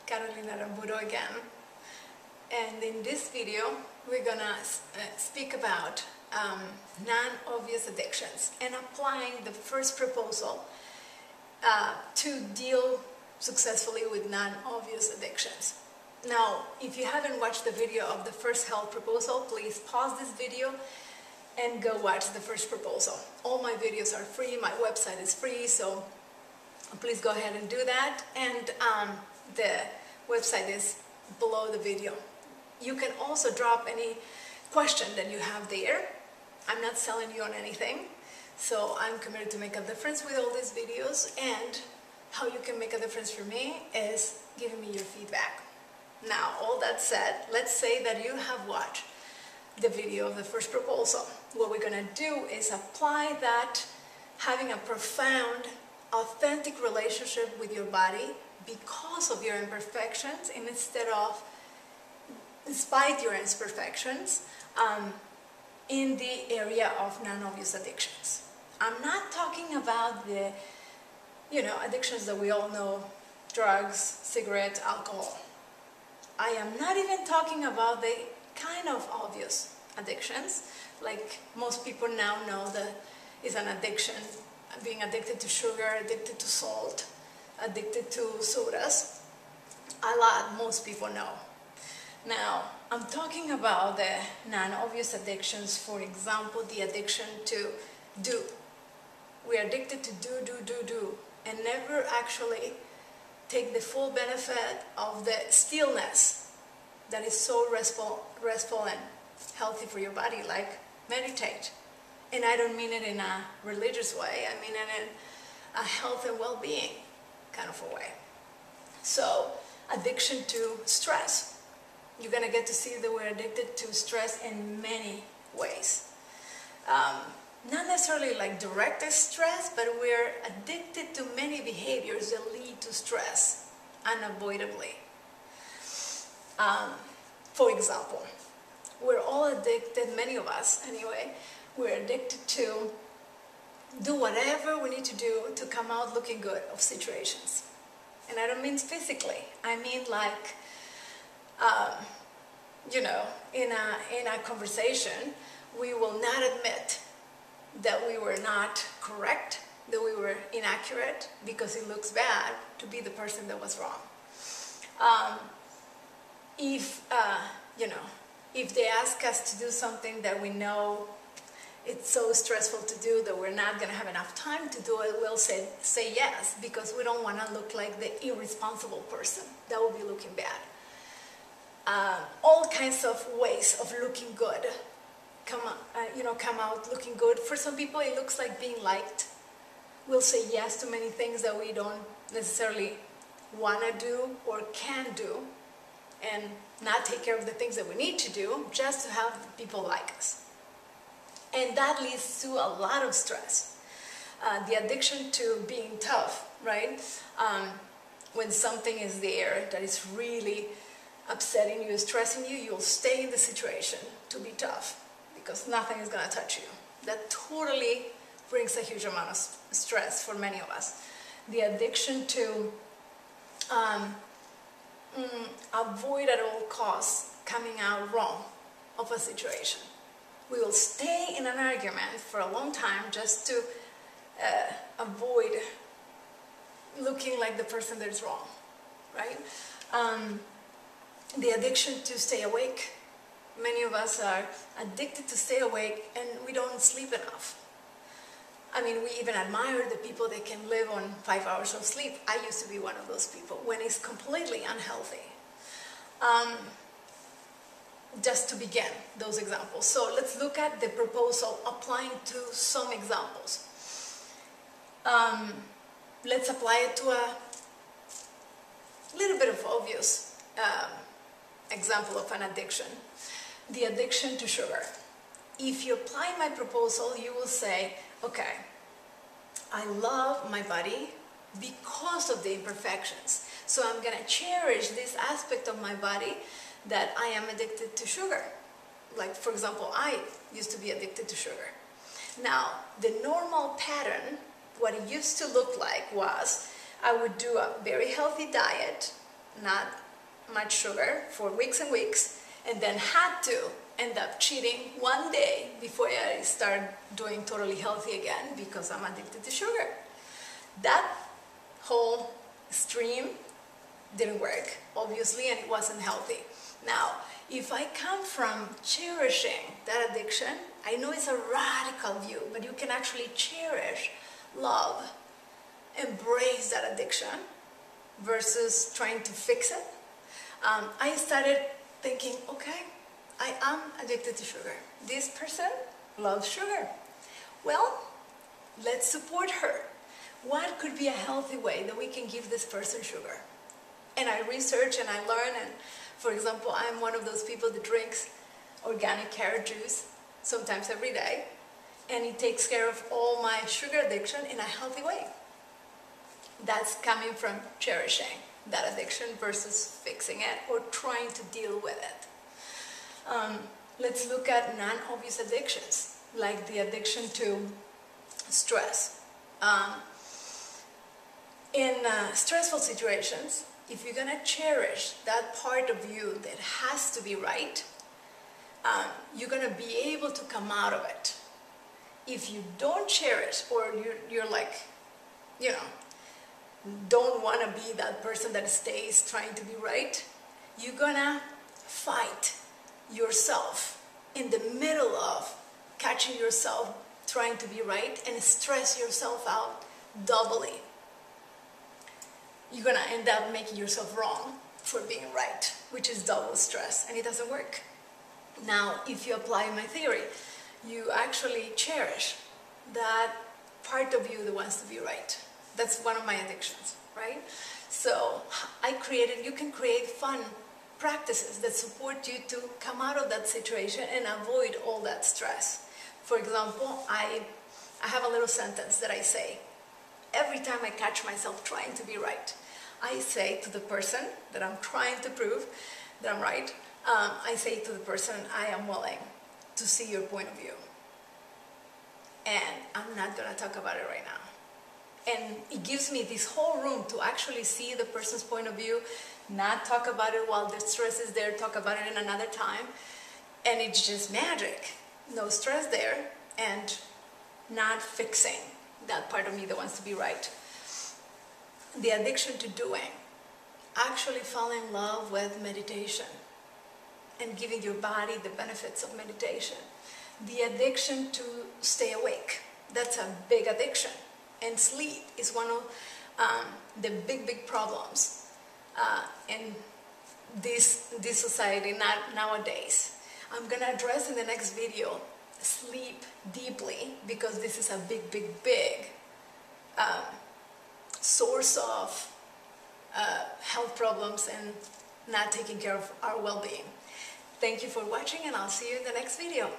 Carolina Ramburo again, and in this video we're gonna speak about non-obvious addictions and applying the first proposal to deal successfully with non-obvious addictions. Now, if you haven't watched the video of the first health proposal, please pause this video and go watch the first proposal. All my videos are free, my website is free, so please go ahead and do that, and the website is below the video. You can also drop any question that you have there. I'm not selling you on anything, so I'm committed to make a difference with all these videos, and how you can make a difference for me is giving me your feedback. Now, all that said, let's say that you have watched the video of the first proposal. What we're going to do is apply that having a profound, authentic relationship with your body because of your imperfections, and instead of despite your imperfections, in the area of non-obvious addictions. I'm not talking about the addictions that we all know, drugs, cigarettes, alcohol. I am not even talking about the kind of obvious addictions, like most people now know that is an addiction, being addicted to sugar, addicted to salt, addicted to sodas. Most people know. Now, I'm talking about the non-obvious addictions, for example, the addiction to do. We're addicted to do, and never actually take the full benefit of the stillness that is so restful and healthy for your body, like meditate. And I don't mean it in a religious way, I mean it in a health and well-being kind of a way. So, addiction to stress. You're going to get to see that we're addicted to stress in many ways. Not necessarily like direct stress, but we're addicted to many behaviors that lead to stress unavoidably. For example, we're all addicted, many of us anyway, we're addicted to do whatever we need to do to come out looking good of situations. And I don't mean physically, I mean like, in a conversation, we will not admit that we were not correct, that we were inaccurate, because it looks bad to be the person that was wrong. If they ask us to do something that we know it's so stressful to do that we're not going to have enough time to do it, we'll say yes, because we don't want to look like the irresponsible person. That would be looking bad. All kinds of ways of looking good come out looking good. For some people, it looks like being liked. We'll say yes to many things that we don't necessarily want to do or can do, and not take care of the things that we need to do just to have people like us. And that leads to a lot of stress. The addiction to being tough, right? When something is there that is really upsetting you, stressing you, you'll stay in the situation to be tough because nothing is going to touch you. That totally brings a huge amount of stress for many of us. The addiction to avoid at all costs coming out wrong of a situation. We will stay in an argument for a long time just to avoid looking like the person that is wrong, right? The addiction to stay awake. Many of us are addicted to stay awake and we don't sleep enough. I mean, we even admire the people that can live on 5 hours of sleep. I used to be one of those people when it's completely unhealthy. Just to begin those examples. So let's look at the proposal applying to some examples. Let's apply it to a little bit of obvious example of an addiction. The addiction to sugar. If you apply my proposal, you will say, okay, I love my body because of the imperfections. So I'm going to cherish this aspect of my body that I am addicted to sugar. Like, for example, I used to be addicted to sugar. Now, the normal pattern, what it used to look like was I would do a very healthy diet, not much sugar for weeks and weeks, and then had to end up cheating one day before I start doing totally healthy again because I'm addicted to sugar. That whole stream didn't work, obviously, and it wasn't healthy. Now, if I come from cherishing that addiction, I know it's a radical view, but you can actually cherish, love, embrace that addiction versus trying to fix it. I started thinking, okay, I am addicted to sugar. This person loves sugar. Well, let's support her. What could be a healthy way that we can give this person sugar? And I research and I learn, and for example, I'm one of those people that drinks organic carrot juice sometimes every day, and it takes care of all my sugar addiction in a healthy way. That's coming from cherishing that addiction versus fixing it or trying to deal with it. Let's look at non-obvious addictions, like the addiction to stress. In stressful situations, if you're gonna cherish that part of you that has to be right, you're gonna be able to come out of it. If you don't cherish, or you're like, you know, don't want to be that person that stays trying to be right, you're gonna fight yourself in the middle of catching yourself trying to be right and stress yourself out doubly. You're gonna end up making yourself wrong for being right, which is double stress, and it doesn't work. Now, if you apply my theory, you actually cherish that part of you that wants to be right. That's one of my addictions, right? So you can create fun practices that support you to come out of that situation and avoid all that stress. For example, I have a little sentence that I say every time I catch myself trying to be right. I say to the person that I'm trying to prove that I'm right, I say to the person, I am willing to see your point of view. And I'm not going to talk about it right now. And it gives me this whole room to actually see the person's point of view, not talk about it while the stress is there, talk about it in another time. And it's just magic. No stress there, and not fixing that part of me that wants to be right. The addiction to doing. Actually fall in love with meditation and giving your body the benefits of meditation. The addiction to stay awake. That's a big addiction. And sleep is one of the big problems in this society nowadays. I'm going to address in the next video sleep deeply, because this is a big source of health problems and not taking care of our well-being. Thank you for watching, and I'll see you in the next video.